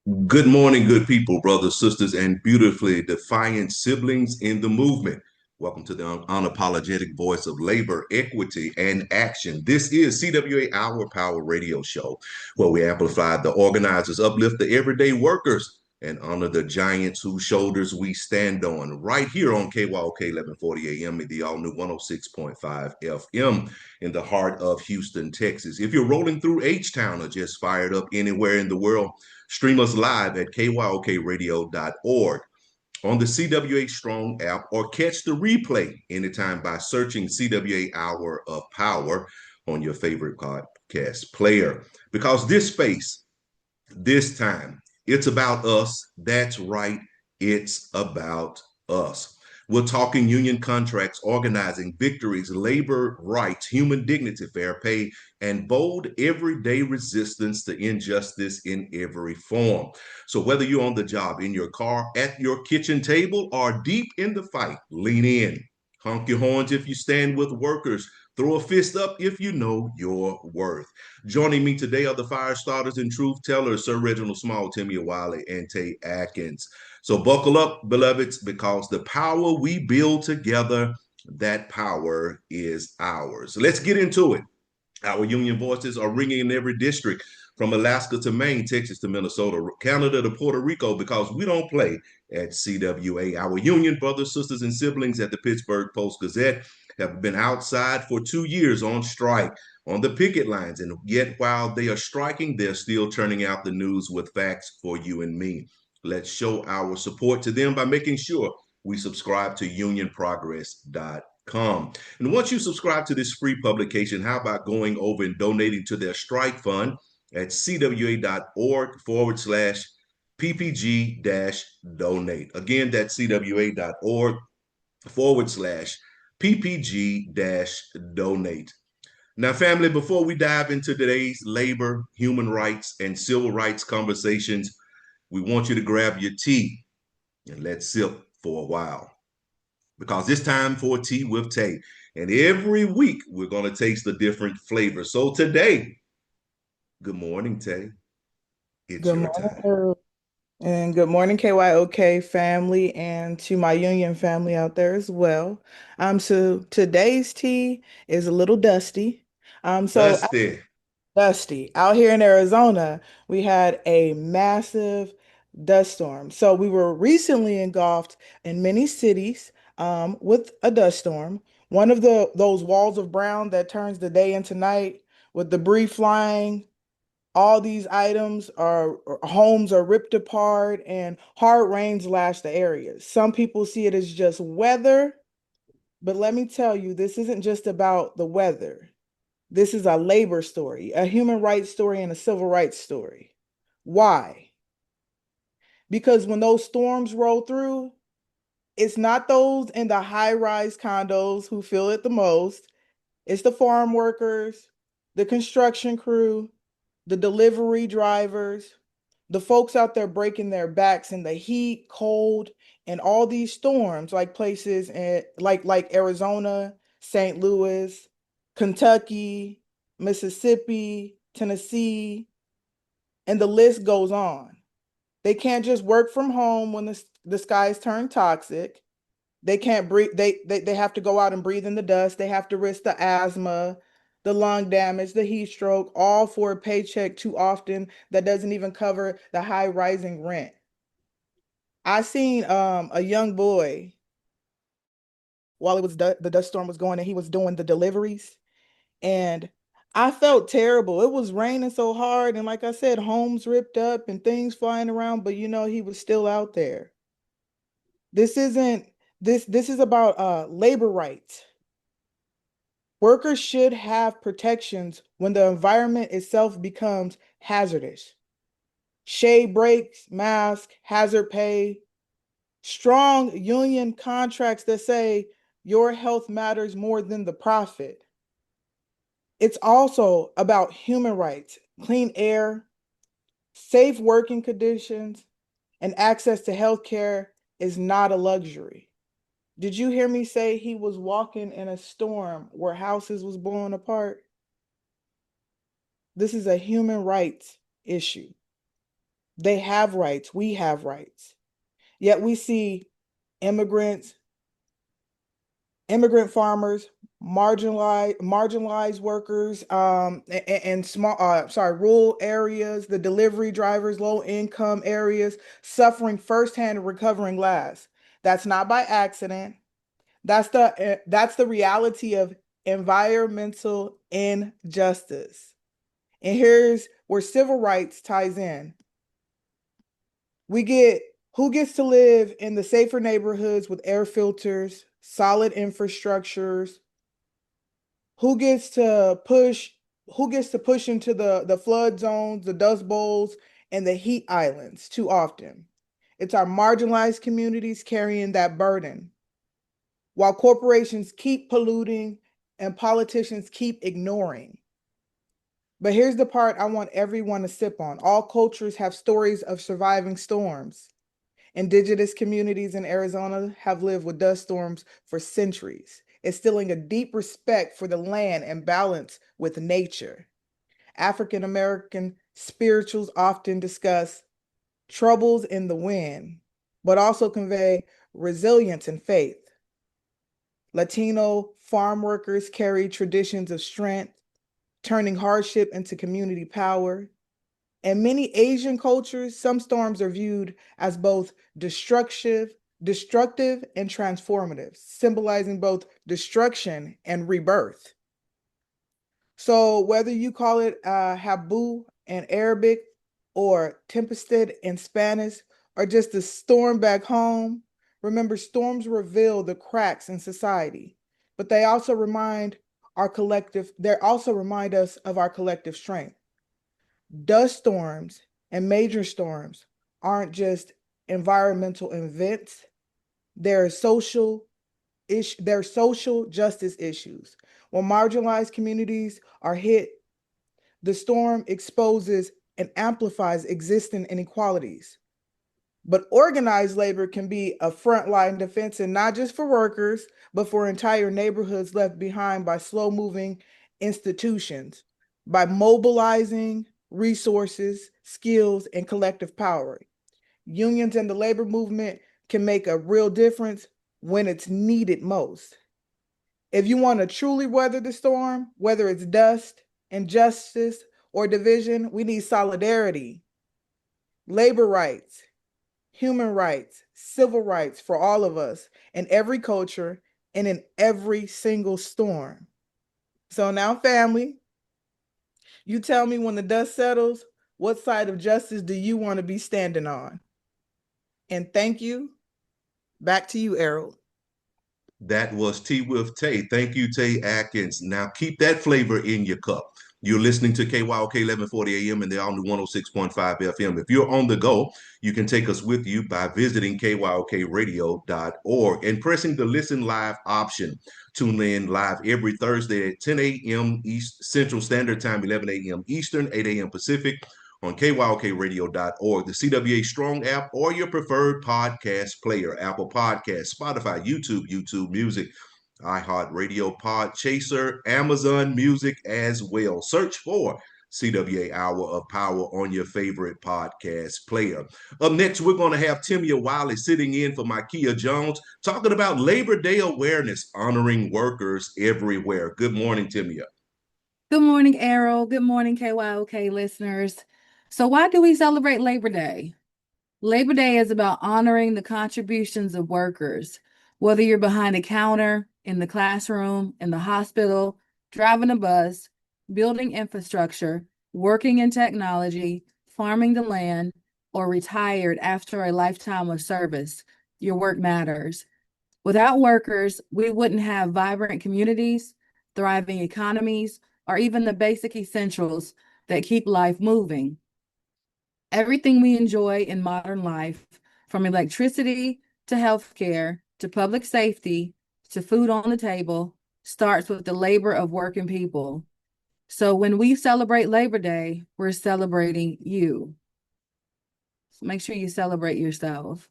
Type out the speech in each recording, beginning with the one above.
Good morning, good people, brothers, sisters, and beautifully defiant siblings in the movement. Welcome to the unapologetic voice of labor, equity, and action. This is CWA Our Power Radio Show, where we amplify the organizers, uplift the everyday workers, and honor the giants whose shoulders we stand on. Right here on KYOK 1140 AM at the all-new 106.5 FM in the heart of Houston, Texas. If you're rolling through H-Town or just fired up anywhere in the world, stream us live at kyokradio.org on the CWA Strong app or catch the replay anytime by searching CWA Hour of Power on your favorite podcast player. Because this space, this time, it's about us. That's right. It's about us. We're talking union contracts, organizing, victories, labor rights, human dignity, fair pay, and bold everyday resistance to injustice in every form. So, whether you're on the job, in your car, at your kitchen table, or deep in the fight, lean in. Honk your horns if you stand with workers. Throw a fist up if you know your worth. Joining me today are the fire starters and truth tellers, Sir Reginald Small, Timmia Wiley, and Tay Akins. So buckle up, beloveds, because the power we build together, that power is ours. So let's get into it. Our union voices are ringing in every district from Alaska to Maine, Texas to Minnesota, Canada to Puerto Rico, because we don't play at CWA. Our union brothers, sisters, and siblings at the Pittsburgh Post-Gazette have been outside for 2 years on strike on the picket lines. And yet, while they are striking, they're still turning out the news with facts for you and me. Let's show our support to them by making sure we subscribe to unionprogress.com. And once you subscribe to this free publication, how about going over and donating to their strike fund at cwa.org forward slash ppg donate. Again, that's cwa.org forward slash ppg donate. Now, family, before we dive into today's labor, human rights, and civil rights conversations, we want you to grab your tea and let's sip for a while because it's time for Tea with Tay. And every week we're going to taste a different flavor. So today, good morning, Tay. It's Good your morning, time. Earl. And good morning, KYOK family, and to my union family out there as well. So today's tea is a little dusty. So Dusty. dusty. Out here in Arizona, we had a massive dust storm. So we were recently engulfed in many cities with a dust storm. One of those walls of brown that turns the day into night with debris flying, all these items are homes are ripped apart and hard rains lash the area. Some people see it as just weather, but let me tell you, this isn't just about the weather. This is a labor story, a human rights story, and a civil rights story. Why? Because when those storms roll through, it's not those in the high-rise condos who feel it the most. It's the farm workers, the construction crew, the delivery drivers, the folks out there breaking their backs in the heat, cold, and all these storms, like places like Arizona, St. Louis, Kentucky, Mississippi, Tennessee, and the list goes on. They can't just work from home when the skies turn toxic. They can't breathe. They have to go out and breathe in the dust. They have to risk the asthma, the lung damage, the heat stroke, all for a paycheck too often that doesn't even cover the high rising rent. I seen a young boy while the dust storm was going and he was doing the deliveries, and I felt terrible. It was raining so hard, and like I said, homes ripped up and things flying around, but he was still out there. This isn't this is about labor rights. Workers should have protections when the environment itself becomes hazardous. Shade breaks, mask, hazard pay, strong union contracts that say your health matters more than the profit. It's also about human rights, clean air, safe working conditions, and access to health care is not a luxury. Did you hear me say he was walking in a storm where houses was blowing apart? This is a human rights issue. They have rights. We have rights. Yet we see immigrants, immigrant farmers, marginalized workers, and small, rural areas, the delivery drivers, low income areas, suffering firsthand and recovering last. That's not by accident. That's the reality of environmental injustice. And here's where civil rights ties in. We get who gets to live in the safer neighborhoods with air filters, solid infrastructures, who gets to push who gets to push into the flood zones, the dust bowls, and the heat islands too often. It's our marginalized communities carrying that burden, while corporations keep polluting and politicians keep ignoring. But here's the part I want everyone to sip on. All cultures have stories of surviving storms. Indigenous communities in Arizona have lived with dust storms for centuries, instilling a deep respect for the land and balance with nature. African American spirituals often discuss troubles in the wind, but also convey resilience and faith. Latino farm workers carry traditions of strength, turning hardship into community power. In many Asian cultures, some storms are viewed as both destructive and transformative, symbolizing both destruction and rebirth. So whether you call it Habu in Arabic or Tempested in Spanish or just a storm back home, remember storms reveal the cracks in society, but they also remind us of our collective strength. Dust storms and major storms aren't just environmental events, they're they're social justice issues. When marginalized communities are hit, the storm exposes and amplifies existing inequalities. But organized labor can be a frontline defense, and not just for workers, but for entire neighborhoods left behind by slow moving institutions. By mobilizing resources, skills, and collective power, unions and the labor movement can make a real difference when it's needed most. If you want to truly weather the storm, whether it's dust, injustice, or division, we need solidarity, labor rights, human rights, civil rights for all of us in every culture and in every single storm. So now, family, you tell me when the dust settles, what side of justice do you want to be standing on? And thank you. Back to you, Errol. That was Tea with Tay. Thank you, Tay Akins. Now keep that flavor in your cup. You're listening to KYOK 1140 AM and the all new 106.5 FM. If you're on the go, you can take us with you by visiting kyokradio.org and pressing the listen live option. Tune in live every Thursday at 10 a.m. East Central Standard Time, 11 a.m. Eastern, 8 a.m. Pacific on kyokradio.org, the CWA Strong app, or your preferred podcast player, Apple Podcasts, Spotify, YouTube Music, iHeartRadio, Podchaser, Amazon Music as well. Search for CWA Hour of Power on your favorite podcast player. Up next, we're going to have Timmia Wiley sitting in for Mikeya Jones, talking about Labor Day awareness, honoring workers everywhere. Good morning, Timmia. Good morning, Errol. Good morning, KYOK listeners. So why do we celebrate Labor Day? Labor Day is about honoring the contributions of workers, whether you're behind a counter, in the classroom, in the hospital, driving a bus, building infrastructure, working in technology, farming the land, or retired after a lifetime of service. Your work matters. Without workers, we wouldn't have vibrant communities, thriving economies, or even the basic essentials that keep life moving. Everything we enjoy in modern life, from electricity to healthcare to public safety to food on the table, starts with the labor of working people. So when we celebrate Labor Day, we're celebrating you. So make sure you celebrate yourself.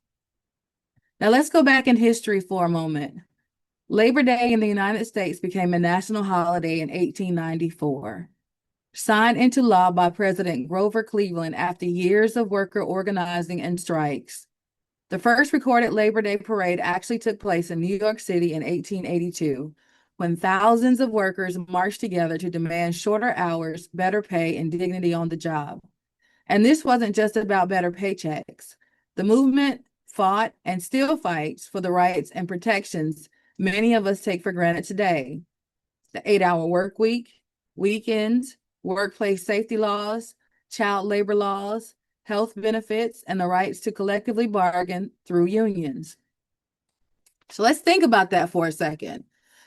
Now let's go back in history for a moment. Labor Day in the United States became a national holiday in 1894. signed into law by President Grover Cleveland after years of worker organizing and strikes. The first recorded Labor Day parade actually took place in New York City in 1882, when thousands of workers marched together to demand shorter hours, better pay, and dignity on the job. And this wasn't just about better paychecks. The movement fought and still fights for the rights and protections many of us take for granted today. The 8-hour work week, weekends, workplace safety laws, child labor laws, health benefits, and the rights to collectively bargain through unions. So let's think about that for a second.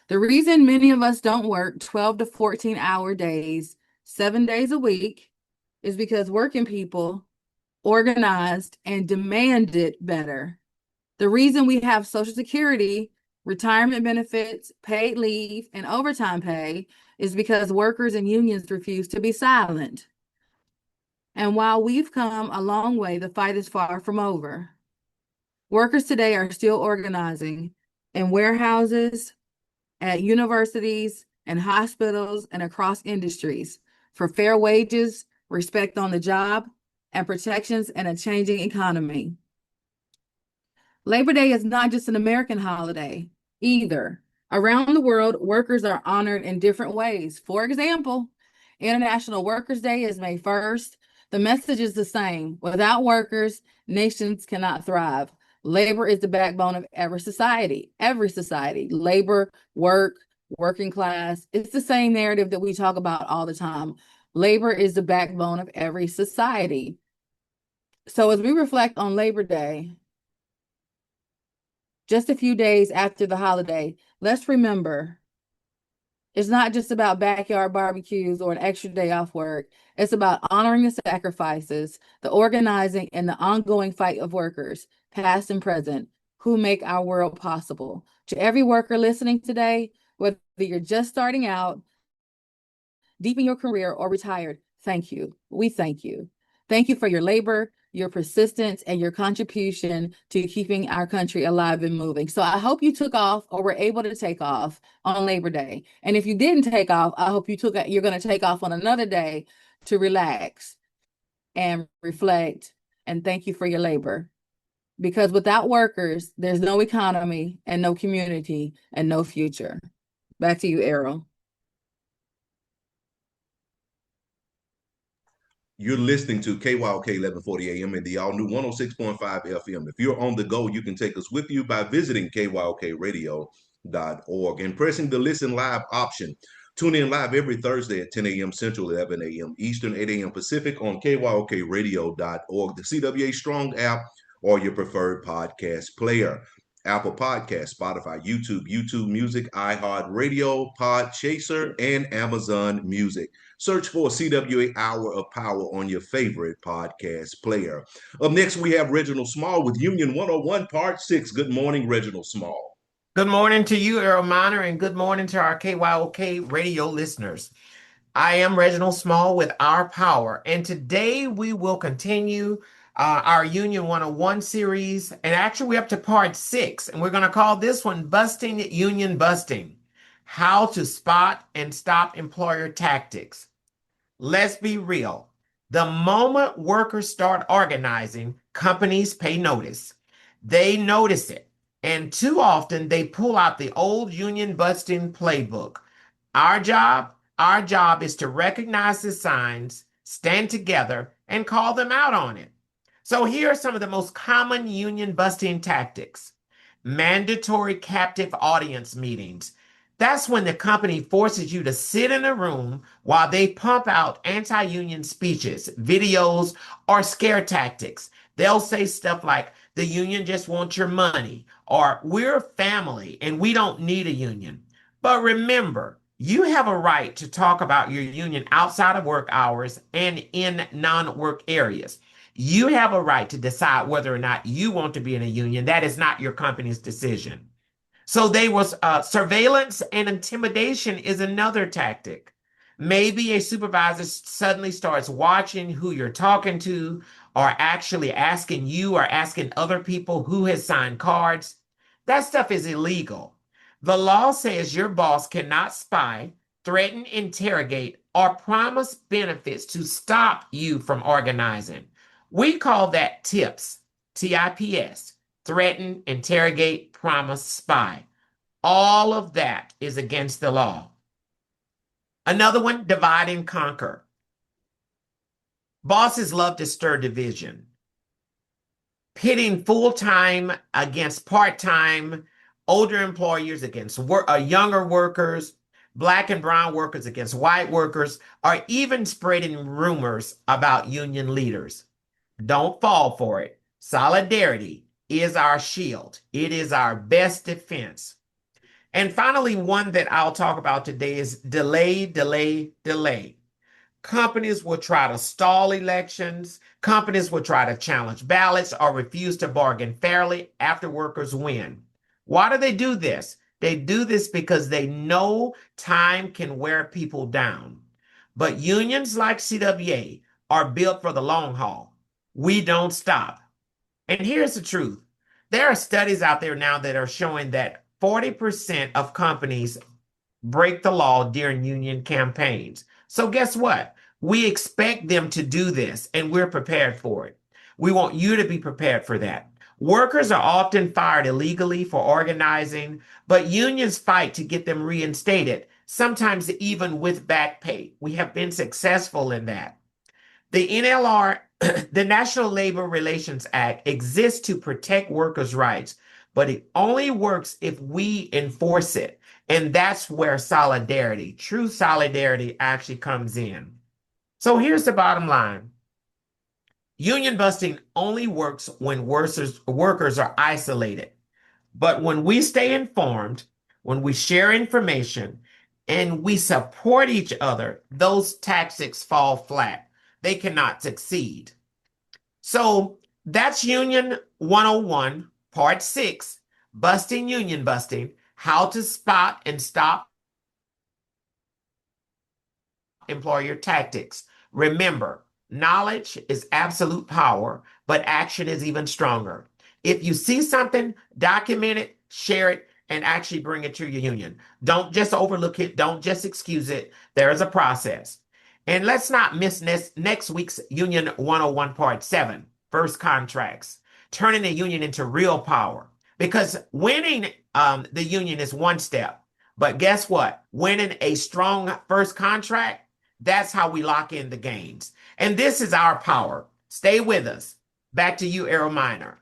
The reason many of us don't work 12 to 14-hour days, 7 days a week, is because working people organized and demanded better. The reason we have Social Security, retirement benefits, paid leave, and overtime pay is because workers and unions refuse to be silent. And while we've come a long way, the fight is far from over. Workers today are still organizing in warehouses, at universities, and hospitals, and across industries for fair wages, respect on the job, and protections in a changing economy. Labor Day is not just an American holiday either. Around the world, workers are honored in different ways. For example, International Workers' Day is May 1st. The message is the same. Without workers, nations cannot thrive. Labor is the backbone of every society. Labor, work, working class. It's the same narrative that we talk about all the time. Labor is the backbone of every society. So as we reflect on Labor Day, just a few days after the holiday, let's remember it's not just about backyard barbecues or an extra day off work. It's about honoring the sacrifices, the organizing, and the ongoing fight of workers, past and present, who make our world possible. To every worker listening today, whether you're just starting out, deep in your career, or retired, thank you. We thank you. Thank you for your labor, your persistence, and your contribution to keeping our country alive and moving. So I hope you took off or were able to take off on Labor Day. And if you didn't take off, I hope you're going to take off on another day to relax and reflect and thank you for your labor. Because without workers, there's no economy and no community and no future. Back to you, Errol. You're listening to KYOK 1140 AM and the all new 106.5 FM. If you're on the go, you can take us with you by visiting kyokradio.org and pressing the listen live option. Tune in live every Thursday at 10 a.m. Central, 11 a.m. Eastern, 8 a.m. Pacific on kyokradio.org, the CWA Strong app, or your preferred podcast player. Apple Podcasts, Spotify, YouTube Music, iHeartRadio, Podchaser, and Amazon Music. Search for CWA Hour of Power on your favorite podcast player. Up next, we have Reginald Small with Union 101 Part 6. Good morning, Reginald Small. Good morning to you, Errol Minor, and good morning to our KYOK radio listeners. I am Reginald Small with Our Power, and today we will continue our Union 101 series, and actually we're up to Part 6, and we're going to call this one Busting Union Busting, How to Spot and Stop Employer Tactics. Let's be real. The moment workers start organizing, companies pay notice. They notice it. And too often they pull out the old union busting playbook. Our job is to recognize the signs, stand together, and call them out on it. So here are some of the most common union busting tactics. Mandatory captive audience meetings. That's when the company forces you to sit in a room while they pump out anti-union speeches, videos, or scare tactics. They'll say stuff like, the union just wants your money, or we're a family and we don't need a union. But remember, you have a right to talk about your union outside of work hours and in non-work areas. You have a right to decide whether or not you want to be in a union. That is not your company's decision. So surveillance and intimidation is another tactic. Maybe a supervisor suddenly starts watching who you're talking to, or actually asking you or asking other people who has signed cards. That stuff is illegal. The law says your boss cannot spy, threaten, interrogate, or promise benefits to stop you from organizing. We call that TIPS, TIPS, threaten, interrogate, promise, spy. All of that is against the law. Another one, divide and conquer. Bosses love to stir division, pitting full-time against part-time, older employers against younger workers, Black and brown workers against white workers, or even spreading rumors about union leaders. Don't fall for it. Solidarity is our shield. It is our best defense. And finally, one that I'll talk about today is delay, delay, delay. Companies will try to stall elections. Companies will try to challenge ballots or refuse to bargain fairly after workers win. Why do they do this? They do this because they know time can wear people down. But unions like CWA are built for the long haul. We don't stop. And here's the truth. There are studies out there now that are showing that 40% of companies break the law during union campaigns. So guess what? We expect them to do this, and we're prepared for it. We want you to be prepared for that. Workers are often fired illegally for organizing, but unions fight to get them reinstated, sometimes even with back pay. We have been successful in that. The NLR, the National Labor Relations Act, exists to protect workers' rights, but it only works if we enforce it. And that's where solidarity, true solidarity, actually comes in. So here's the bottom line. Union busting only works when workers are isolated. But when we stay informed, when we share information, and we support each other, those tactics fall flat. They cannot succeed. So that's Union 101, Part 6, Busting Union Busting, how to spot and stop employer tactics. Remember, knowledge is absolute power, but action is even stronger. If you see something, document it, share it, and actually bring it to your union. Don't just overlook it. Don't just excuse it. There is a process. And let's not miss next week's Union 101 Part 7, First Contracts, turning the union into real power. Because winning the union is one step. But guess what? Winning a strong first contract, that's how we lock in the gains. And this is our power. Stay with us. Back to you, Errol Minor.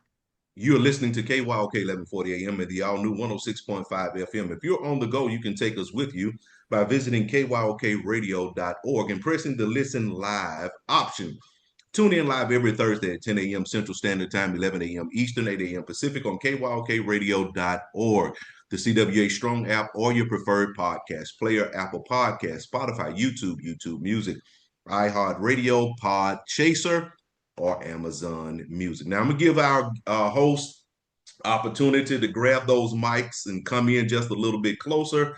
You're listening to KYOK 1140 AM and the all-new 106.5 FM. If you're on the go, you can take us with you by visiting kyokradio.org and pressing the Listen Live option. Tune in live every Thursday at 10 a.m. Central Standard Time, 11 a.m. Eastern, 8 a.m. Pacific on kyokradio.org, the CWA Strong app, or your preferred podcast player, Apple Podcasts, Spotify, YouTube Music, iHeartRadio, Pod Chaser, or Amazon Music. Now, I'm going to give our host opportunity to grab those mics and come in just a little bit closer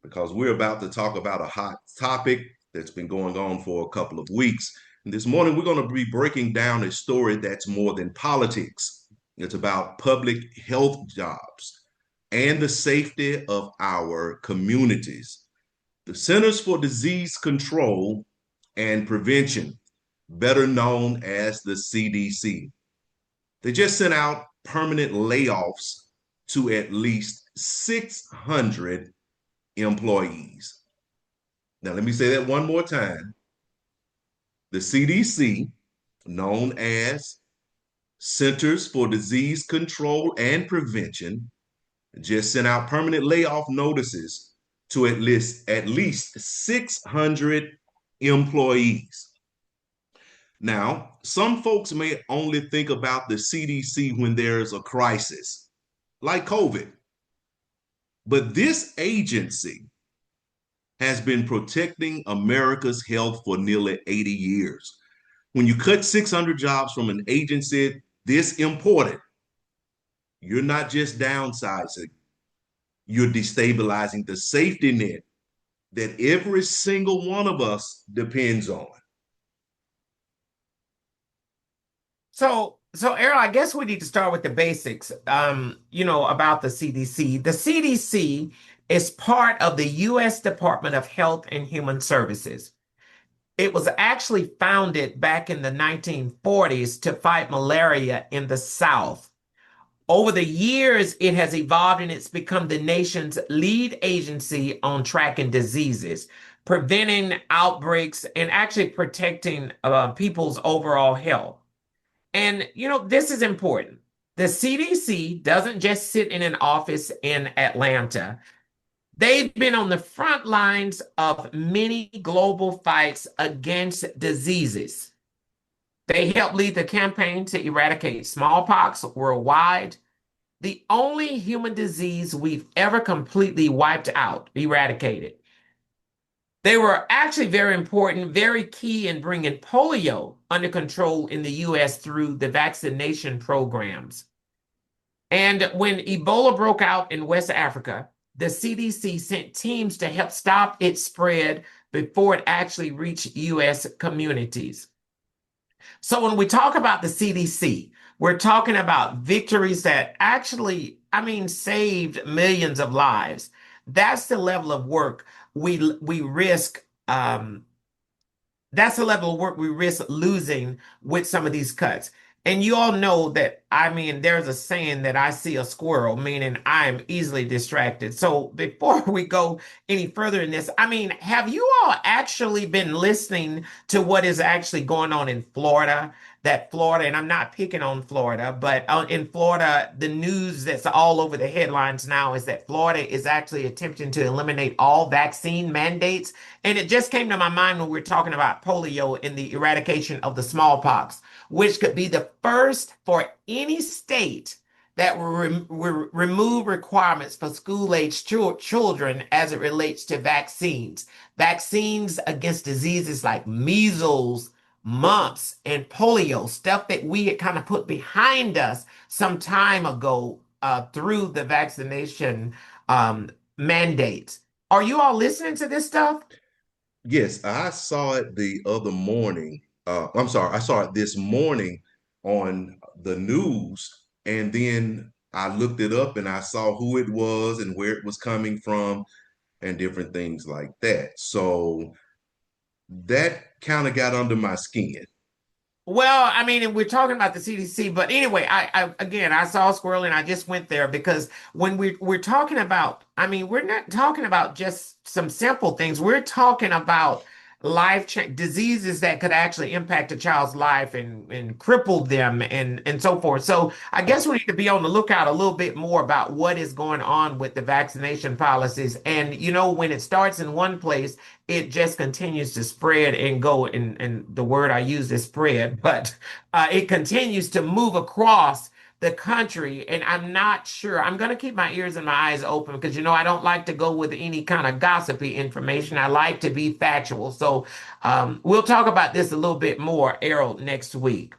because we're about to talk about a hot topic that's been going on for a couple of weeks. And this morning, we're going to be breaking down a story that's more than politics. It's about public health jobs and the safety of our communities. The Centers for Disease Control and Prevention, better known as the CDC. They just sent out permanent layoffs to at least 600 employees. Now, let me say that one more time. The CDC, known as Centers for Disease Control and Prevention, just sent out permanent layoff notices to at least 600 employees. Now, some folks may only think about the CDC when there's a crisis, like COVID. But this agency has been protecting America's health for nearly 80 years. When you cut 600 jobs from an agency this important, you're not just downsizing, you're destabilizing the safety net that every single one of us depends on. So Errol, I guess we need to start with the basics, about the CDC. The CDC is part of the U.S. Department of Health and Human Services. It was actually founded back in the 1940s to fight malaria in the South. Over the years, it has evolved and it's become the nation's lead agency on tracking diseases, preventing outbreaks, and actually protecting people's overall health. And, this is important. The CDC doesn't just sit in an office in Atlanta. They've been on the front lines of many global fights against diseases. They helped lead the campaign to eradicate smallpox worldwide, the only human disease we've ever completely wiped out, eradicated. They were actually very important, very key in bringing polio under control in the US through the vaccination programs. And when Ebola broke out in West Africa, the CDC sent teams to help stop its spread before it actually reached US communities. So when we talk about the CDC, we're talking about victories that actually, saved millions of lives. That's the level of work we risk. That's the level of work we risk losing with some of these cuts. And you all know that, there's a saying that I see a squirrel, meaning I am easily distracted. So before we go any further in this, have you all actually been listening to what is actually going on in Florida? That Florida, and I'm not picking on Florida, but in Florida, the news that's all over the headlines now is that Florida is actually attempting to eliminate all vaccine mandates. And it just came to my mind when we were talking about polio and the eradication of the smallpox, which could be the first for any state that will remove requirements for school-age children as it relates to vaccines. Vaccines against diseases like measles, mumps, and polio, stuff that we had kind of put behind us some time ago through the vaccination mandates. Are you all listening to this stuff? Yes, I saw it the other morning. I'm sorry, I saw it this morning on the news, and then I looked it up and I saw who it was and where it was coming from and different things like that. So that kind of got under my skin. Well, and we're talking about the CDC, but anyway, I saw a squirrel and I just went there because when we're talking about, we're not talking about just some simple things. We're talking about diseases that could actually impact a child's life and cripple them and so forth. So I guess we need to be on the lookout a little bit more about what is going on with the vaccination policies. And when it starts in one place, it just continues to spread and go, and the word I use is spread, but it continues to move across the country. And I'm not sure. I'm going to keep my ears and my eyes open because, I don't like to go with any kind of gossipy information. I like to be factual. So we'll talk about this a little bit more, Errol, next week.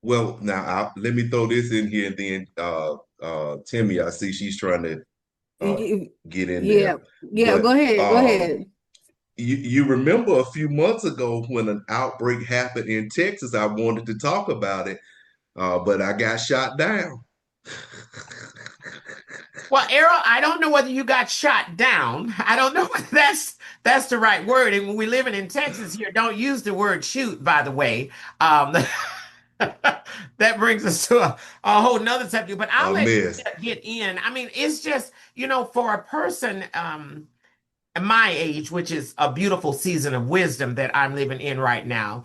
Well, now let me throw this in here, and then Timmy, I see she's trying to get in Yeah, there. yeah, go But ahead, go ahead. you remember a few months ago when an outbreak happened in Texas, I wanted to talk about it, but I got shot down. Well, Errol, I don't know whether you got shot down. I don't know whether that's the right word. And when we living in Texas here, don't use the word shoot, by the way. Um, that brings us to a whole nother subject, but I'll A let mess. you get in. It's just, for a person my age, which is a beautiful season of wisdom that I'm living in right now.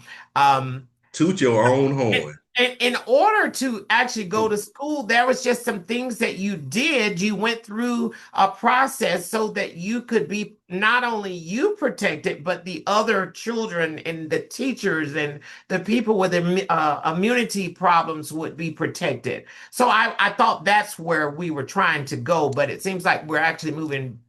Toot your own And, horn. and in order to actually go to school, there was just some things that you did. You went through a process so that you could be not only you protected, but the other children and the teachers and the people with immunity problems would be protected. So I thought that's where we were trying to go, but it seems like we're actually moving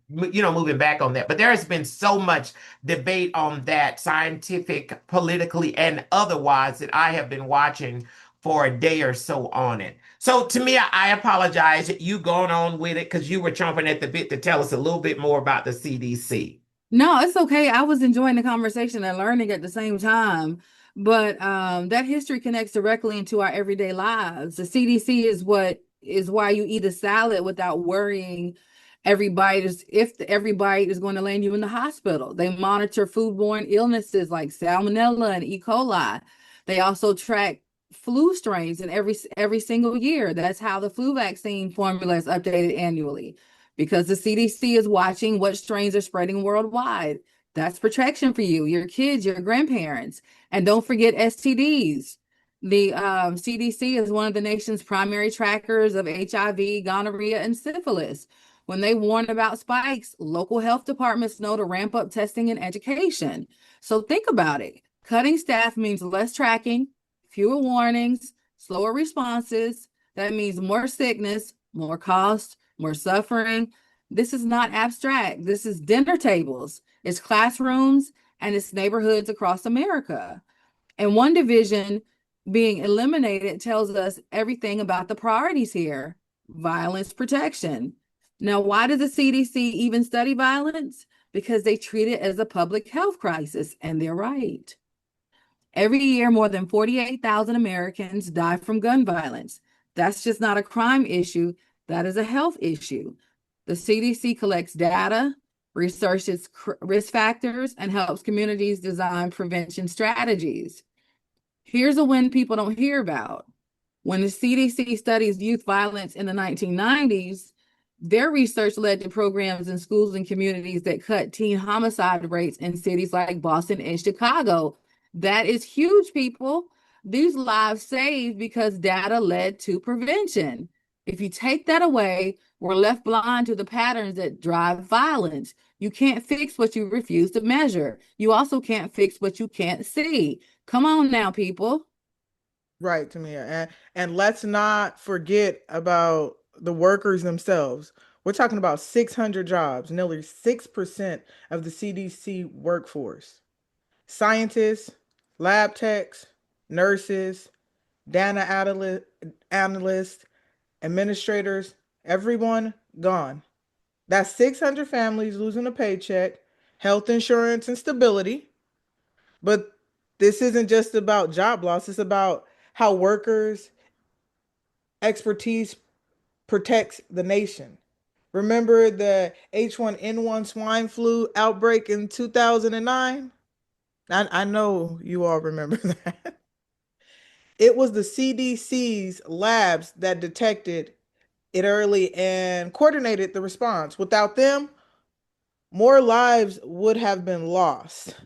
back on that. But there has been so much debate on that, scientific, politically, and otherwise, that I have been watching for a day or so on it. So to me, I apologize that you going on with it because you were chomping at the bit to tell us a little bit more about the CDC. No, it's okay. I was enjoying the conversation and learning at the same time. But that history connects directly into our everyday lives. The CDC is why you eat a salad without worrying Every bite is going to land you in the hospital. They monitor foodborne illnesses like salmonella and E. coli. They also track flu strains in every single year. That's how the flu vaccine formula is updated annually, because the CDC is watching what strains are spreading worldwide. That's protection for you, your kids, your grandparents. And don't forget STDs. The CDC is one of the nation's primary trackers of HIV, gonorrhea, and syphilis. When they warn about spikes, local health departments know to ramp up testing and education. So think about it. Cutting staff means less tracking, fewer warnings, slower responses. That means more sickness, more cost, more suffering. This is not abstract. This is dinner tables, it's classrooms, and it's neighborhoods across America. And one division being eliminated tells us everything about the priorities here: violence protection. Now, why does the CDC even study violence? Because they treat it as a public health crisis, and they're right. Every year, more than 48,000 Americans die from gun violence. That's just not a crime issue, that is a health issue. The CDC collects data, researches risk factors, and helps communities design prevention strategies. Here's a win people don't hear about. When the CDC studies youth violence in the 1990s, their research led to programs in schools and communities that cut teen homicide rates in cities like Boston and Chicago. That is huge, people. These lives saved because data led to prevention. If you take that away, we're left blind to the patterns that drive violence. You can't fix what you refuse to measure. You also can't fix what you can't see. Come on now, people. Right, Timmia. And let's not forget about the workers themselves. We're talking about 600 jobs, nearly 6% of the CDC workforce. Scientists, lab techs, nurses, data analysts, administrators, everyone gone. That's 600 families losing a paycheck, health insurance, and stability. But this isn't just about job loss, it's about how workers' expertise protects the nation. Remember the H1N1 swine flu outbreak in 2009? I know you all remember that. It was the CDC's labs that detected it early and coordinated the response. Without them, more lives would have been lost.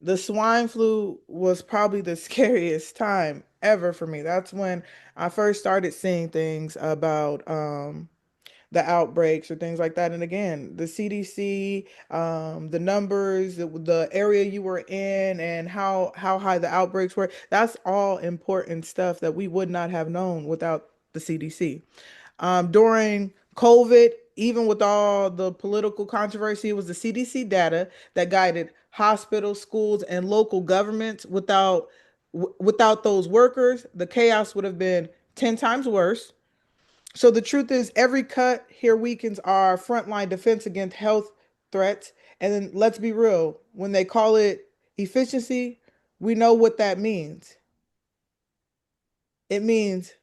The swine flu was probably the scariest time ever for me. That's when I first started seeing things about the outbreaks or things like that. And again, the CDC, the numbers, the area you were in, and how high the outbreaks were. That's all important stuff that we would not have known without the CDC. During COVID, even with all the political controversy, it was the CDC data that guided hospitals, schools, and local governments. Without those workers, the chaos would have been 10 times worse. So the truth is, every cut here weakens our frontline defense against health threats. And then let's be real, when they call it efficiency, we know what that means. It means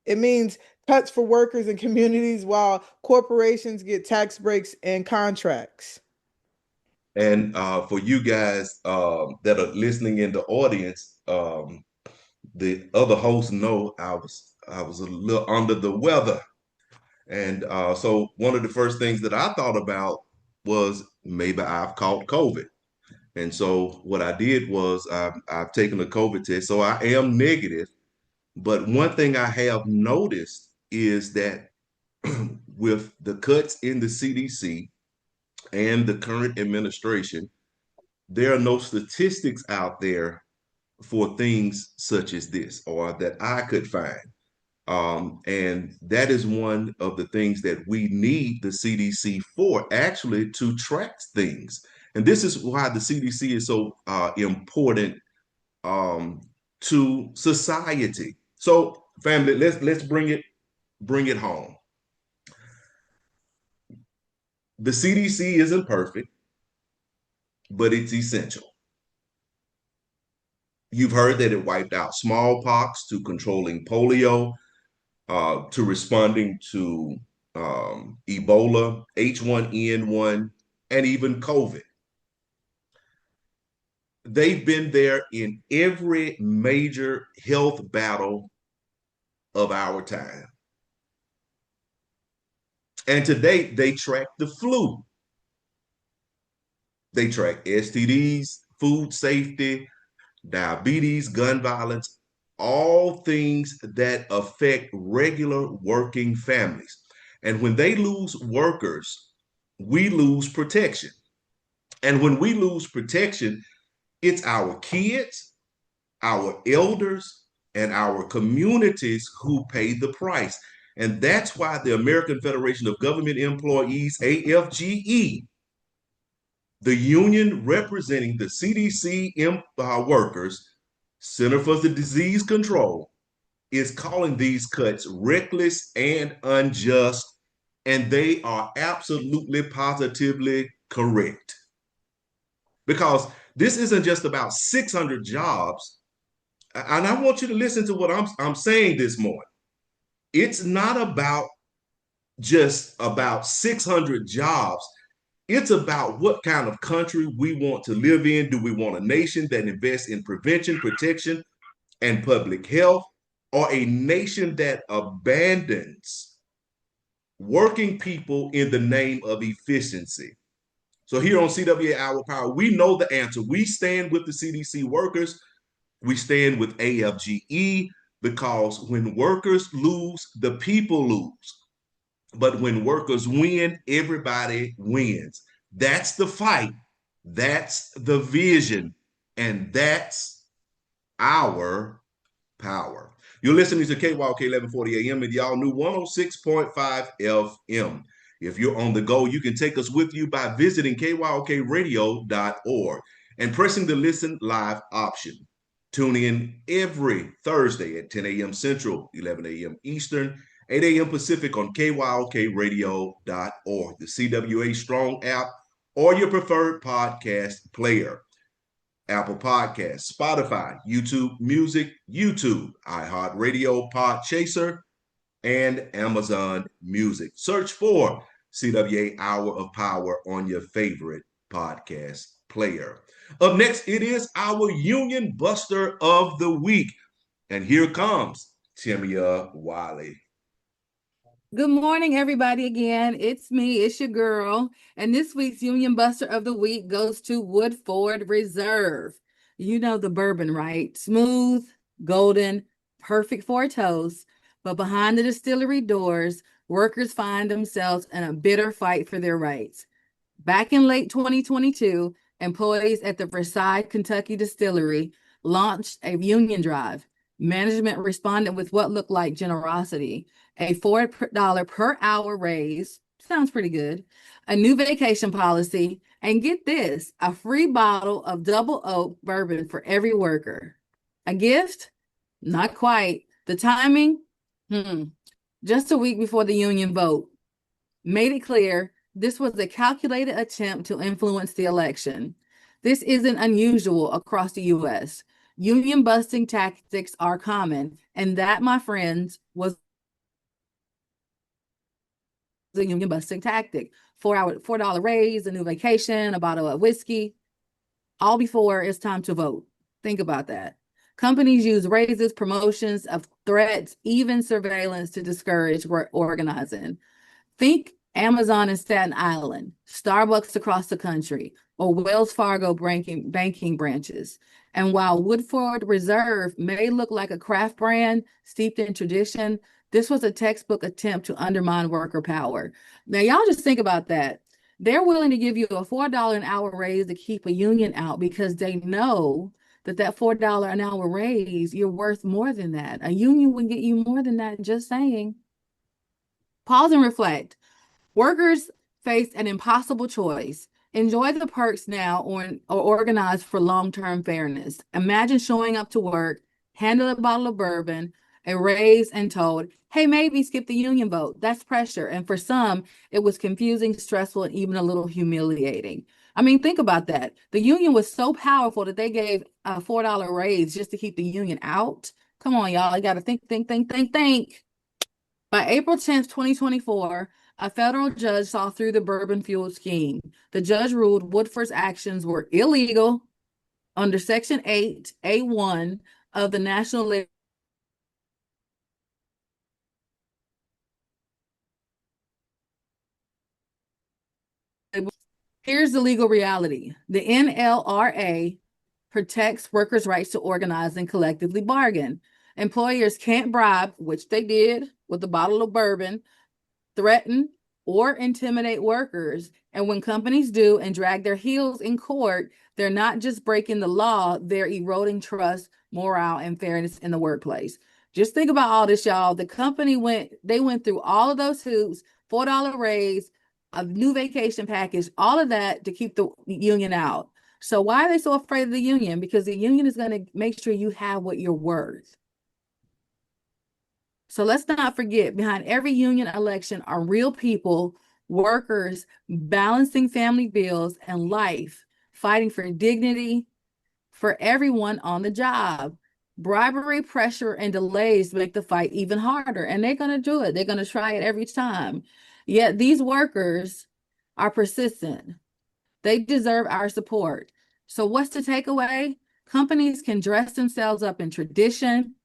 it means cuts for workers and communities while corporations get tax breaks and contracts. And for you guys that are listening in the audience, the other hosts know I was a little under the weather, and so one of the first things that I thought about was maybe I've caught COVID. And so what I did was I've taken a COVID test, so I am negative. But one thing I have noticed is that with the cuts in the CDC and the current administration, there are no statistics out there for things such as this or that I could find. And that is one of the things that we need the CDC for, actually, to track things. And this is why the CDC is so important um, to society. So, family, let's bring it home. The CDC isn't perfect, but it's essential. You've heard that it wiped out smallpox to controlling polio. to responding to Ebola, H1N1, and even COVID. They've been there in every major health battle of our time. And today they track the flu. They track STDs, food safety, diabetes, gun violence, all things that affect regular working families. And when they lose workers, we lose protection. And when we lose protection, it's our kids, our elders, and our communities who pay the price. And that's why the American Federation of Government Employees, AFGE, the union representing the CDC workers, Center for the Disease Control, is calling these cuts reckless and unjust, and they are absolutely positively correct. Because this isn't just about 600 jobs, and I want you to listen to what I'm saying this morning. It's not about just about 600 jobs. It's about what kind of country we want to live in. Do we want a nation that invests in prevention, protection, and public health, or a nation that abandons working people in the name of efficiency? So here on CWA Our Power, we know the answer. We stand with the CDC workers. We stand with AFGE, because when workers lose, the people lose. But when workers win, everybody wins. That's the fight. That's the vision. And that's our power. You're listening to KYOK 1140 AM and y'all new 106.5 FM. If you're on the go, you can take us with you by visiting kyokradio.org and pressing the listen live option. Tune in every Thursday at 10 a.m. Central, 11 a.m. Eastern, 8 a.m. Pacific on kyokradio.org, the CWA Strong app, or your preferred podcast player. Apple Podcasts, Spotify, YouTube Music, YouTube, iHeartRadio, Podchaser, and Amazon Music. Search for CWA Hour of Power on your favorite podcast player. Up next, it is our Union Buster of the Week. And here comes Timmia Wiley. Good morning, everybody. Again, it's me, it's your girl. And this week's Union Buster of the Week goes to Woodford Reserve. You know the bourbon, right? Smooth, golden, perfect for a toast. But behind the distillery doors, workers find themselves in a bitter fight for their rights. Back in late 2022, employees at the Versailles, Kentucky distillery launched a union drive. Management responded with what looked like generosity. A $4 per hour raise, sounds pretty good, a new vacation policy, and get this, a free bottle of double oak bourbon for every worker. A gift? Not quite. The timing? Just a week before the union vote. Made it clear this was a calculated attempt to influence the election. This isn't unusual across the U.S. Union busting tactics are common, and that, my friends, was a union busting tactic. $4 raise, a new vacation, a bottle of whiskey, all before it's time to vote. Think about that. Companies use raises, promotions, of threats, even surveillance to discourage organizing. Think Amazon in Staten Island, Starbucks across the country, or Wells Fargo banking branches. And while Woodford Reserve may look like a craft brand steeped in tradition, this was a textbook attempt to undermine worker power. Now, y'all just think about that. They're willing to give you a $4 an hour raise to keep a union out because they know that $4 an hour raise, you're worth more than that. A union would get you more than that, just saying. Pause and reflect. Workers face an impossible choice. Enjoy the perks now or organize for long-term fairness. Imagine showing up to work, handle a bottle of bourbon, a raise, and told, hey, maybe skip the union vote. That's pressure. And for some, it was confusing, stressful, and even a little humiliating. I mean, think about that. The union was so powerful that they gave a $4 raise just to keep the union out. Come on, y'all. I got to think. By April 10th, 2024, a federal judge saw through the bourbon fuel scheme. The judge ruled Woodford's actions were illegal under Section 8A1 of the National Labor. Here's the legal reality. The NLRA protects workers' rights to organize and collectively bargain. Employers can't bribe, which they did with a bottle of bourbon, threaten or intimidate workers. And when companies do and drag their heels in court, they're not just breaking the law, they're eroding trust, morale, and fairness in the workplace. Just think about all this, y'all. The company went through all of those hoops, $4 raise, a new vacation package, all of that to keep the union out. So why are they so afraid of the union? Because the union is going to make sure you have what you're worth. So let's not forget, behind every union election are real people, workers, balancing family bills and life, fighting for dignity for everyone on the job. Bribery, pressure, and delays make the fight even harder, and they're going to do it. They're going to try it every time. Yet these workers are persistent. They deserve our support. So what's the takeaway? Companies can dress themselves up in tradition,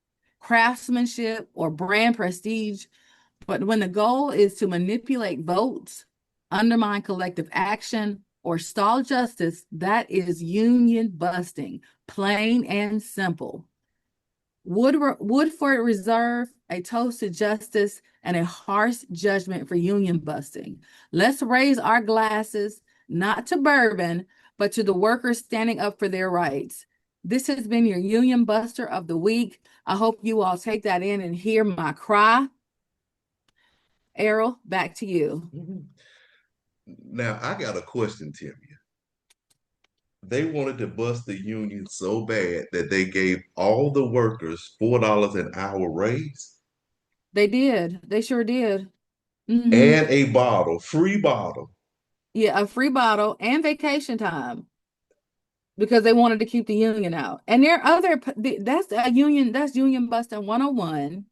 craftsmanship, or brand prestige, but when the goal is to manipulate votes, undermine collective action, or stall justice, that is union busting, plain and simple. Woodford Reserve, a toast to justice and a harsh judgment for union busting. Let's raise our glasses, not to bourbon, but to the workers standing up for their rights. This has been your Union Buster of the Week. I hope you all take that in and hear my cry. Errol, back to you. Now, I got a question, Timmia. They wanted to bust the union so bad that they gave all the workers $4 an hour raise They did. They sure did. and a bottle, free bottle. Yeah, a free bottle and vacation time because they wanted to keep the union out. And there are that's union busting 101.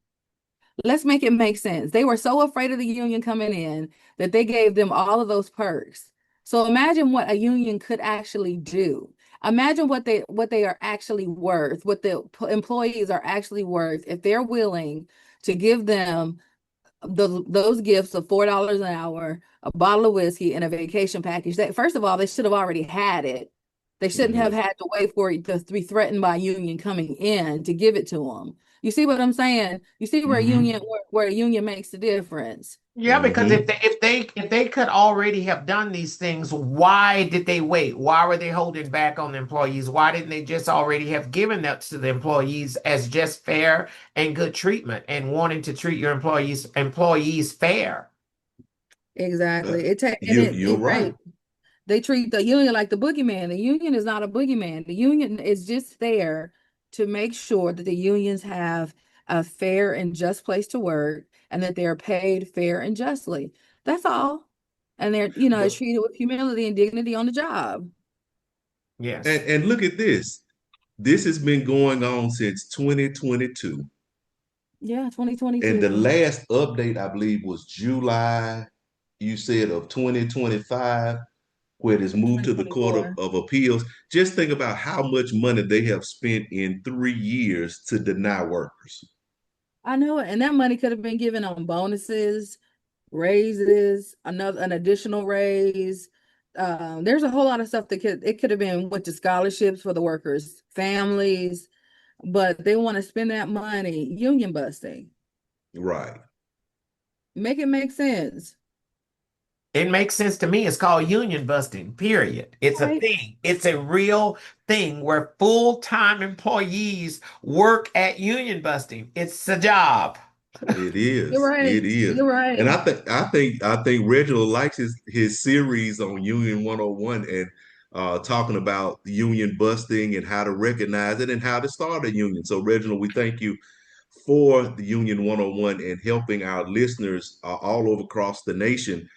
Let's make it make sense. They were so afraid of the union coming in that they gave them all of those perks. So imagine what a union could actually do. Imagine what they are actually worth, what the employees are actually worth if they're willing to give them those gifts of $4 an hour, a bottle of whiskey, and a vacation package. That first of all, they should have already had it. They shouldn't have had to wait for it to be threatened by a union coming in to give it to them. You see what I'm saying? You see where a union makes the difference. Yeah, because if they could already have done these things, why did they wait? Why were they holding back on the employees? Why didn't they just already have given that to the employees as just fair and good treatment and wanting to treat your employees fair? Exactly. You're right. They treat the union like the boogeyman. The union is not a boogeyman. The union is just there to make sure that the unions have a fair and just place to work and that they're paid fair and justly. That's all. And they're, But treated with humility and dignity on the job. Yes. and look at this. This has been going on since 2022. Yeah, And the 2022. last update, I believe, was July, you said, of 2025, where it has moved to the Court 2024. of Appeals. Just think about how much money they have spent in 3 years to deny workers. I know it. And that money could have been given on bonuses, raises, an additional raise. There's a whole lot of stuff that could have been went to scholarships for the workers' families, but they want to spend that money union busting. Right. Make it make sense. It makes sense to me. It's called union busting, period. It's a Right. thing. It's a real thing where full-time employees work at union busting. It's a job. It You're is. right. It is. You're And right. I think Reginald likes his series on Union 101 and talking about union busting and how to recognize it and how to start a union. So Reginald, we thank you for the Union 101 and helping our listeners all over across the nation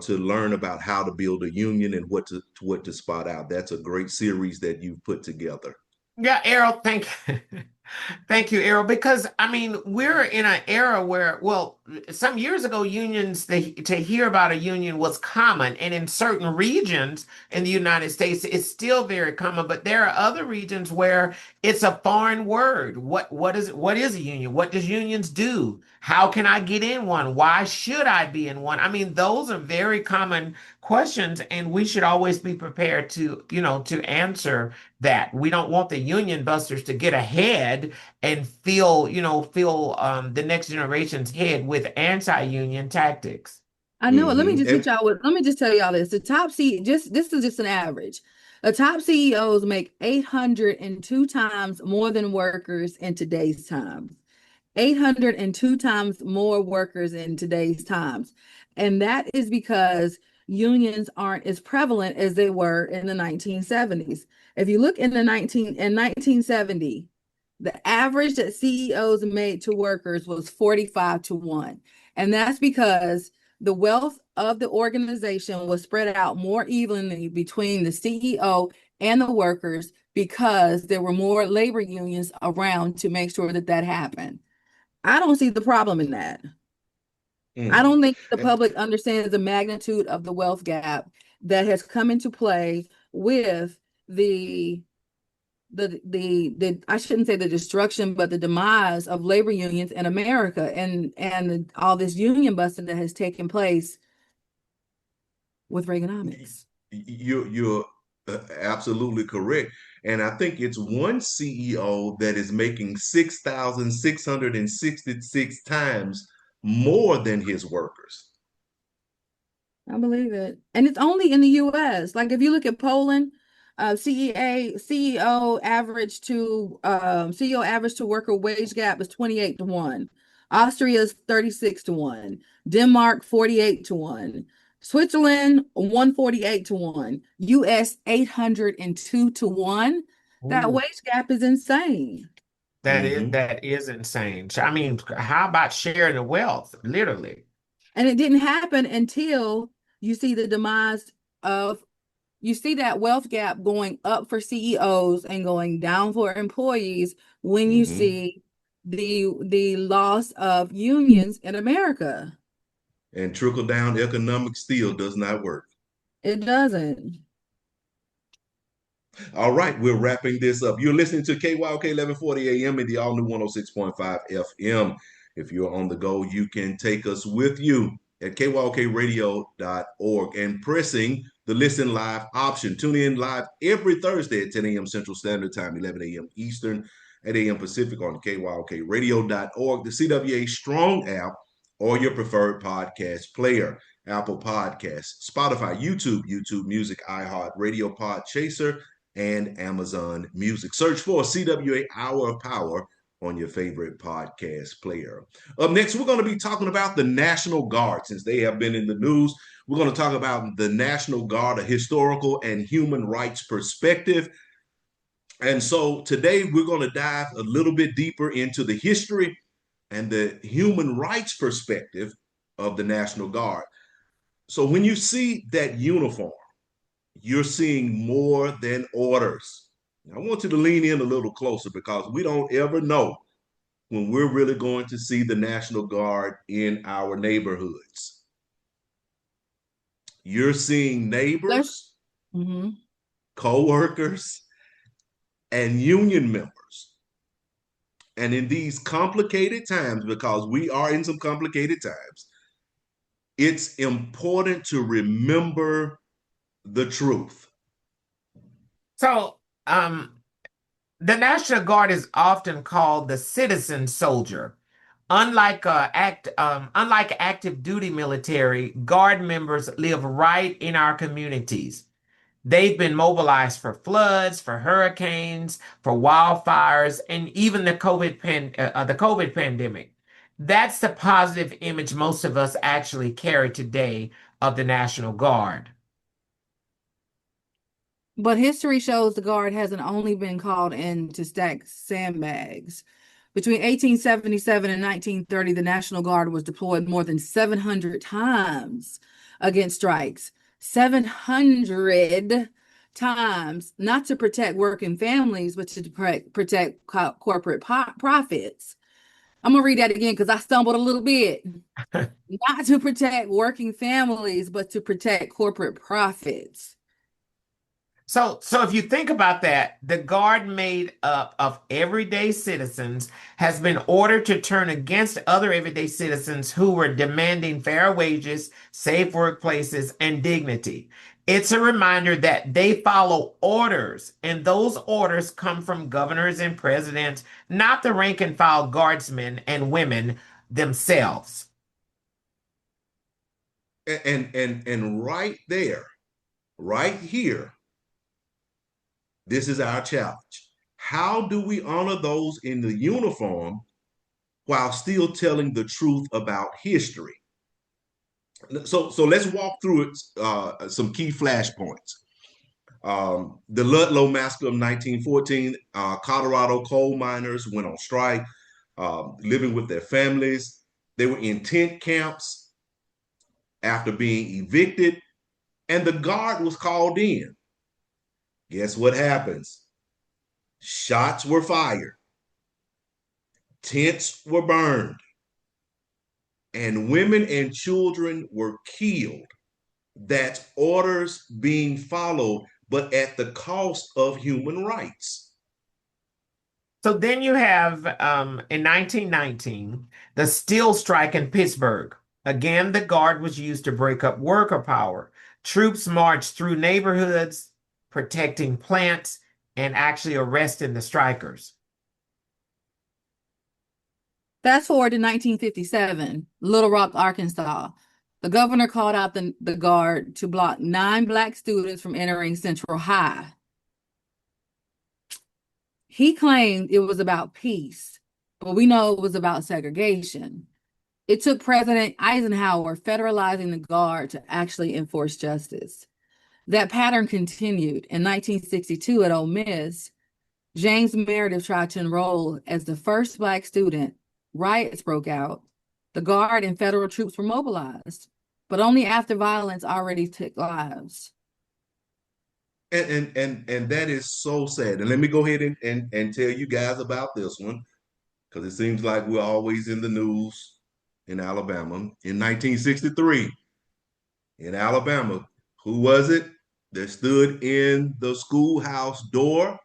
to learn about how to build a union and what to spot out. That's a great series that you've put together. Yeah, Errol, thank you. Thank you, Errol, because I mean, we're in an era where, well, some years ago, unions, to hear about a union was common. And in certain regions in the United States, it's still very common. But there are other regions where it's a foreign word. What is a union? What does unions do? How can I get in one? Why should I be in one? I mean, those are very common questions, and we should always be prepared to, to answer that. We don't want the union busters to get ahead and fill the next generation's head with anti-union tactics. I know it. Let me Hmm. just hit y'all with, let me just tell y'all this. The top this is just an average. The top CEOs make 802 times more than workers in today's times. 802 times more workers in today's times. And that is because unions aren't as prevalent as they were in the 1970s. If you look in 1970, the average that CEOs made to workers was 45-1. And that's because the wealth of the organization was spread out more evenly between the CEO and the workers because there were more labor unions around to make sure that that happened. I don't see the problem in that. I Mm. don't think the public understands the magnitude of the wealth gap that has come into play with the I shouldn't say the destruction, but the demise of labor unions in America, and all this union busting that has taken place with Reaganomics. You're absolutely correct. And I think it's one CEO that is making 6,666 times more than his workers. I believe it. And it's only in the US. Like if you look at Poland, CEO average to worker wage gap is 28-1. Austria is 36-1. Denmark 48-1. Switzerland 148-1. US 802-1. That Ooh, wage gap is insane. Hmm. that is insane. So, I mean, how about sharing the wealth, literally? And it didn't happen until you see the demise of you see that wealth gap going up for CEOs and going down for employees when you Hmm. see the loss of unions in America. And trickle down economics still does not work. It doesn't. All right, we're wrapping this up. You're listening to KYOK 1140 AM and the all new 106.5 FM. If you're on the go, you can take us with you at kyokradio.org and pressing the listen live option. Tune in live every Thursday at 10 a.m. Central Standard Time, 11 a.m. Eastern, 8 a.m. Pacific on kyokradio.org, the CWA Strong app, or your preferred podcast player. Apple Podcasts, Spotify, YouTube Music, iHeart Radio Pod Chaser, and Amazon Music. Search for CWA Hour of Power on your favorite podcast player. Up next, we're going to be talking about the National Guard. Since they have been in the news, we're going to talk about the National Guard, a historical and human rights perspective. And so today we're going to dive a little bit deeper into the history and the human rights perspective of the National Guard. So when you see that uniform, you're seeing more than orders. I want you to lean in a little closer because we don't ever know when we're really going to see the National Guard in our neighborhoods. You're seeing neighbors, Mm-hmm. co-workers, and union members. And in these complicated times, because we are in some complicated times, it's important to remember the truth. So, the National Guard is often called the citizen soldier. Unlike active duty military, Guard members live right in our communities. They've been mobilized for floods, for hurricanes, for wildfires, and even the COVID pandemic. That's the positive image most of us actually carry today of the National Guard. But history shows the Guard hasn't only been called in to stack sandbags. Between 1877 and 1930, the National Guard was deployed more than 700 times against strikes. 700 times, not to protect working families, but to protect corporate profits. I'm gonna read that again because I stumbled a little bit. Not to protect working families, but to protect corporate profits. So if you think about that, the guard made up of everyday citizens has been ordered to turn against other everyday citizens who were demanding fair wages, safe workplaces, and dignity. It's a reminder that they follow orders, and those orders come from governors and presidents, not the rank and file guardsmen and women themselves. And right there, right here, this is our challenge. How do we honor those in the uniform while still telling the truth about history? So let's walk through it, some key flashpoints. The Ludlow Massacre of 1914, Colorado coal miners went on strike, living with their families. They were in tent camps after being evicted, and the guard was called in. Guess what happens? Shots were fired, tents were burned, and women and children were killed. That's orders being followed, but at the cost of human rights. So then you have in 1919, the steel strike in Pittsburgh. Again, the guard was used to break up worker power. Troops marched through neighborhoods, protecting plants and actually arresting the strikers. Fast forward to 1957, Little Rock, Arkansas. The governor called out the guard to block 9 Black students from entering Central High. He claimed it was about peace, but we know it was about segregation. It took President Eisenhower federalizing the guard to actually enforce justice. That pattern continued. In 1962 at Ole Miss, James Meredith tried to enroll as the first Black student. Riots broke out. The guard and federal troops were mobilized, but only after violence already took lives. And that is so sad. And let me go ahead and tell you guys about this one, because it seems like we're always in the news in Alabama. In 1963, in Alabama, who was it that stood in the schoolhouse door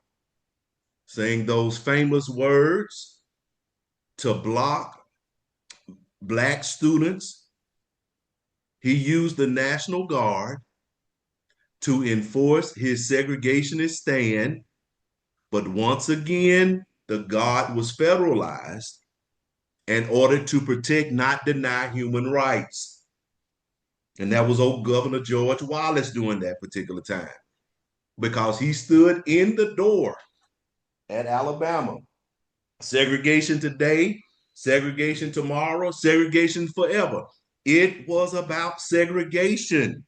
saying those famous words to block Black students? He used the National Guard to enforce his segregationist stand, but once again, the guard was federalized in order to protect, not deny human rights. And that was old Governor George Wallace during that particular time, because he stood in the door at Alabama. Segregation today, segregation tomorrow, segregation forever. It was about segregation.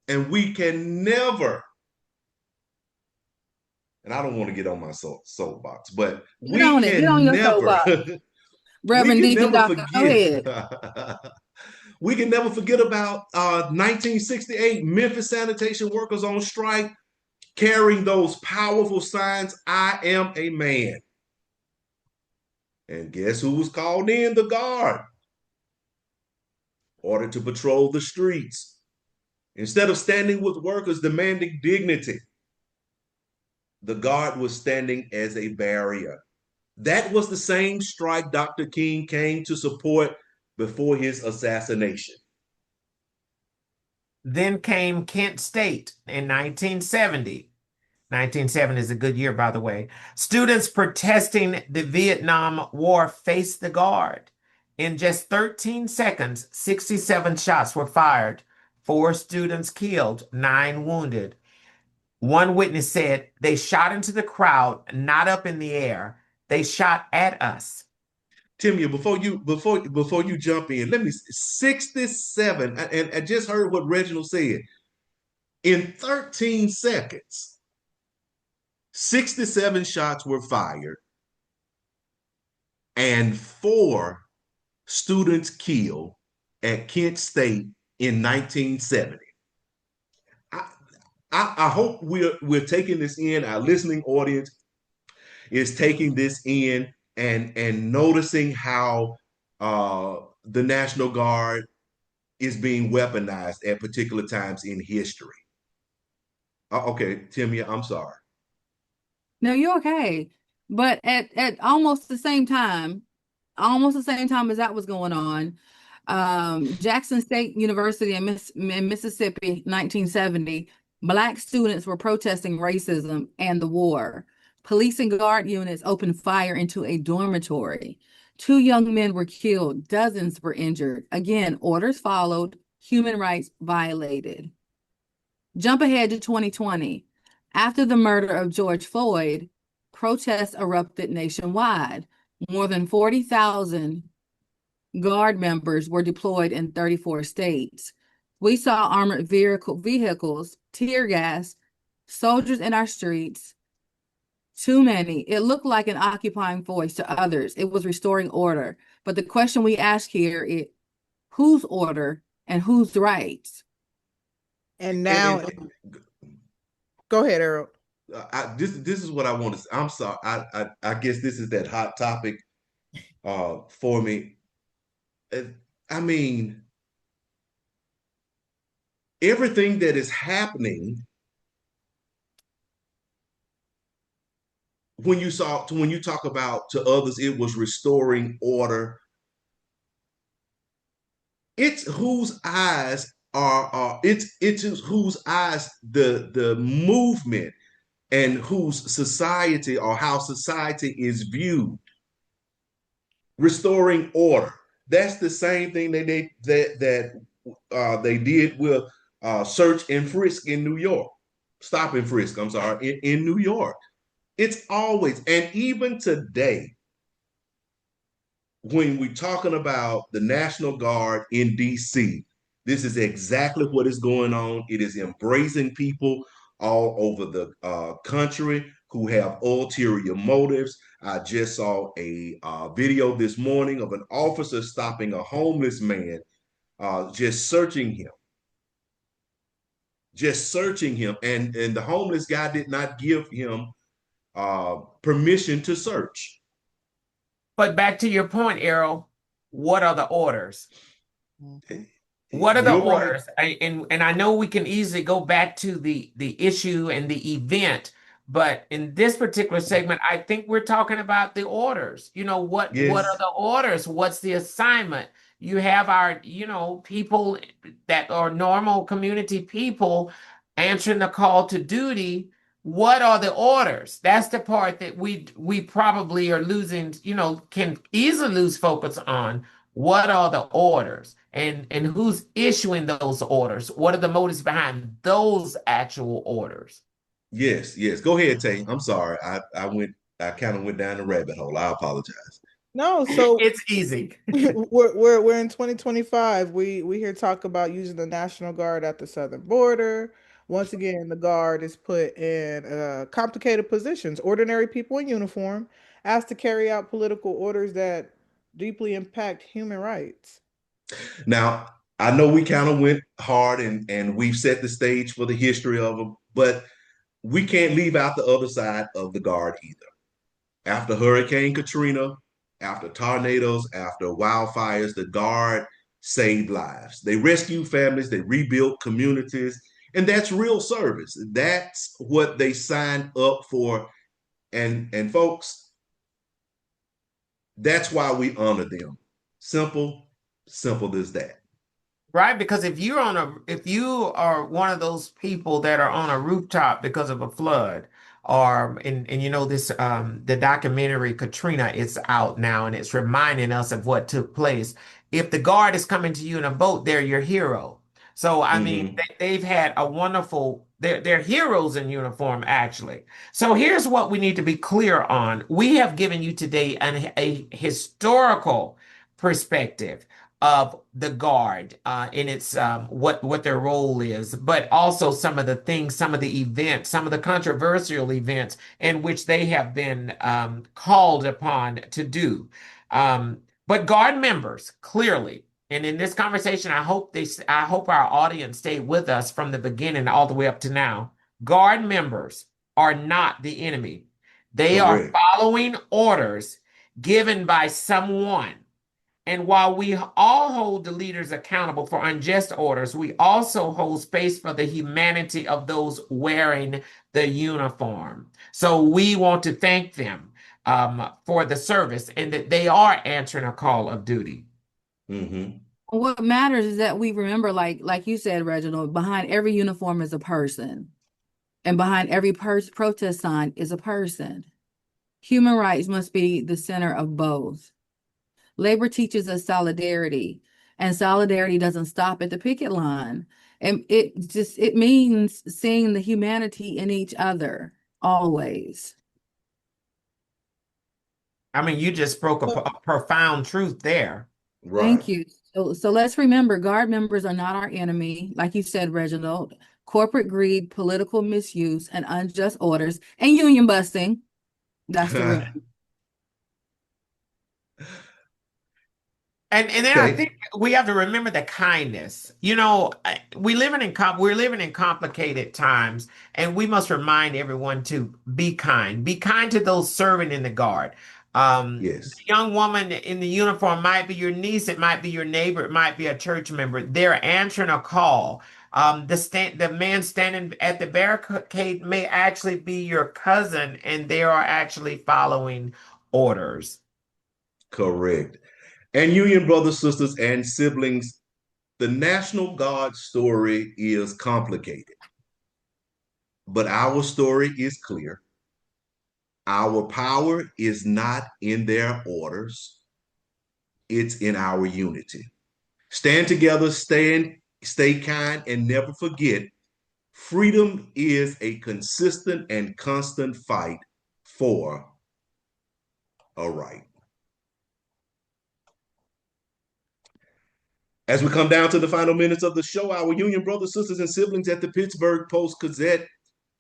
And we can never, and I don't want to get on my soapbox, but Get on it. Get on your soapbox. Reverend we can Deacon never Doctor, go ahead. We can never forget about 1968 Memphis sanitation workers on strike carrying those powerful signs, "I am a man." And guess who was called in? The guard, ordered to patrol the streets. Instead of standing with workers demanding dignity, the guard was standing as a barrier. That was the same strike Dr. King came to support before his assassination. Then came Kent State in 1970. 1970 is a good year, by the way. Students protesting the Vietnam War faced the guard. In just 13 seconds, 67 shots were fired. 4 students killed, 9 wounded. One witness said they shot into the crowd, not up in the air. They shot at us. Timmia, before you jump in, let me 67, and I just heard what Reginald said. In 13 seconds, 67 shots were fired and 4 students killed at Kent State in 1970. I hope we're taking this in, our listening audience, is taking this in and noticing how the National Guard is being weaponized at particular times in history. Okay, Timmia, I'm sorry. No, you're okay. But at almost the same time as that was going on, Jackson State University in Mississippi, 1970, Black students were protesting racism and the war. Police and guard units opened fire into a dormitory. Two young men were killed, dozens were injured. Again, orders followed, human rights violated. Jump ahead to 2020. After the murder of George Floyd, protests erupted nationwide. More than 40,000 Guard members were deployed in 34 states. We saw armored vehicles, tear gas, soldiers in our streets. Too many. It looked like an occupying voice to others. It was restoring order. But the question we ask here is whose order and whose rights? And now, go ahead, Earl. This is what I want to say. I'm sorry. I guess this is that hot topic for me. I mean, everything that is happening when you talk about to others, it was restoring order. It's whose eyes are it's whose eyes the movement and whose society or how society is viewed. Restoring order. That's the same thing they did with search and frisk in New York. Stop and frisk, I'm sorry, in New York. It's always, and even today, when we're talking about the National Guard in DC, this is exactly what is going on. It is embracing people all over the country who have ulterior motives. I just saw a video this morning of an officer stopping a homeless man, just searching him. And the homeless guy did not give him permission to search. But back to your point, Errol, what are the orders? What are the You're orders? right. And I know we can easily go back to the issue and the event, but in this particular segment, I think we're talking about the orders. You know, what are Yes. the orders? What's the assignment? You have our, people that are normal community people answering the call to duty. What are the orders? That's the part that we probably are losing, can easily lose focus on. What are the orders? And who's issuing those orders? What are the motives behind those actual orders? Yes, yes. Go ahead, Tay. I'm sorry. I kind of went down the rabbit hole. I apologize. No, so It's easy. we're in 2025. We here talk about using the National Guard at the southern border. Once again, the Guard is put in complicated positions. Ordinary people in uniform asked to carry out political orders that deeply impact human rights. Now, I know we kind of went hard and we've set the stage for the history of them, but we can't leave out the other side of the Guard either. After Hurricane Katrina, after tornadoes, after wildfires, the Guard saved lives. They rescued families, they rebuilt communities, and that's real service. That's what they signed up for. And folks, that's why we honor them. Simple as that. Right, because if you are one of those people that are on a rooftop because of a flood, or and this the documentary Katrina is out now and it's reminding us of what took place. If the Guard is coming to you in a boat, they're your hero. So I mean, Mm-hmm. they've had a wonderful. They're heroes in uniform, actually. So here's what we need to be clear on. We have given you today a historical perspective of the Guard in its what their role is, but also some of the things, some of the events, some of the controversial events in which they have been called upon to do. But Guard members, clearly, and in this conversation, I hope our audience stayed with us from the beginning all the way up to now. Guard members are not the enemy. They are Correct. following orders given by someone. And while we all hold the leaders accountable for unjust orders, we also hold space for the humanity of those wearing the uniform. So we want to thank them for the service and that they are answering a call of duty. Mm-hmm. What matters is that we remember, like you said, Reginald, behind every uniform is a person, and behind every protest sign is a person. Human rights must be the center of both. Labor teaches us solidarity, and solidarity doesn't stop at the picket line. And it means seeing the humanity in each other always. I mean, you just spoke a profound truth there. Right. Thank you. So let's remember, guard members are not our enemy. Like you said, Reginald, corporate greed, political misuse, and unjust orders, and union busting. That's the real. And then I Okay. think we have to remember the kindness. We're living in complicated times, and we must remind everyone to be kind. Be kind to those serving in the guard. The Yes. young woman in the uniform might be your niece, it might be your neighbor, it might be a church member. They're answering a call. The man standing at the barricade may actually be your cousin, and they are actually following orders. Correct. And Union brothers, sisters, and siblings, the National Guard story is complicated, but our story is clear. Our power is not in their orders, it's in our unity. Stand together, stay kind, and never forget freedom is a consistent and constant fight for a right. As we come down to the final minutes of the show, our Union brothers, sisters, and siblings at the Pittsburgh Post-Gazette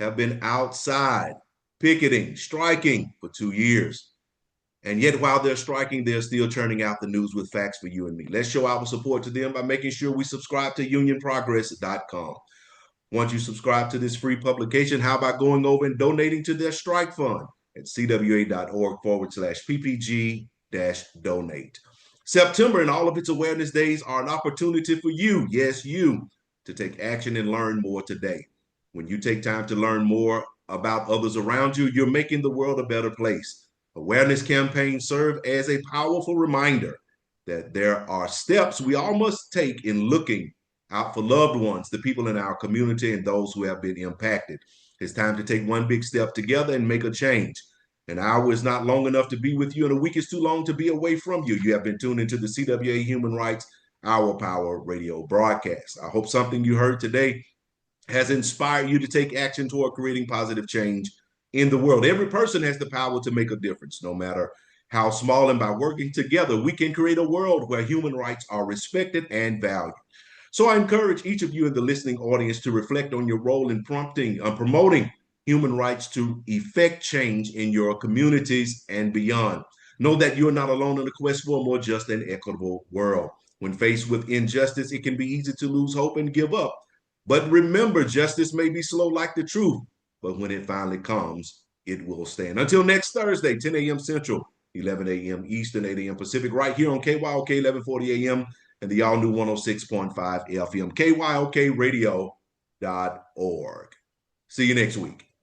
have been outside picketing, striking for 2 years. And yet, while they're striking, they're still churning out the news with facts for you and me. Let's show our support to them by making sure we subscribe to unionprogress.com. Once you subscribe to this free publication, how about going over and donating to their strike fund at cwa.org/ppg donate. September and all of its awareness days are an opportunity for you, yes, you, to take action and learn more today. When you take time to learn more about others around you, you're making the world a better place. Awareness campaigns serve as a powerful reminder that there are steps we all must take in looking out for loved ones, the people in our community, and those who have been impacted. It's time to take one big step together and make a change. An hour is not long enough to be with you, and a week is too long to be away from you. You have been tuned into the CWA Human Rights Our Power radio broadcast. I hope something you heard today has inspired you to take action toward creating positive change in the world. Every person has the power to make a difference, no matter how small, and by working together, we can create a world where human rights are respected and valued. So I encourage each of you in the listening audience to reflect on your role in promoting human rights to effect change in your communities and beyond. Know that you're not alone in the quest for a more just and equitable world. When faced with injustice, it can be easy to lose hope and give up. But remember, justice may be slow like the truth, but when it finally comes, it will stand. Until next Thursday, 10 a.m. Central, 11 a.m. Eastern, 8 a.m. Pacific, right here on KYOK 1140 a.m. and the all new 106.5 FM, KYOKradio.org. See you next week.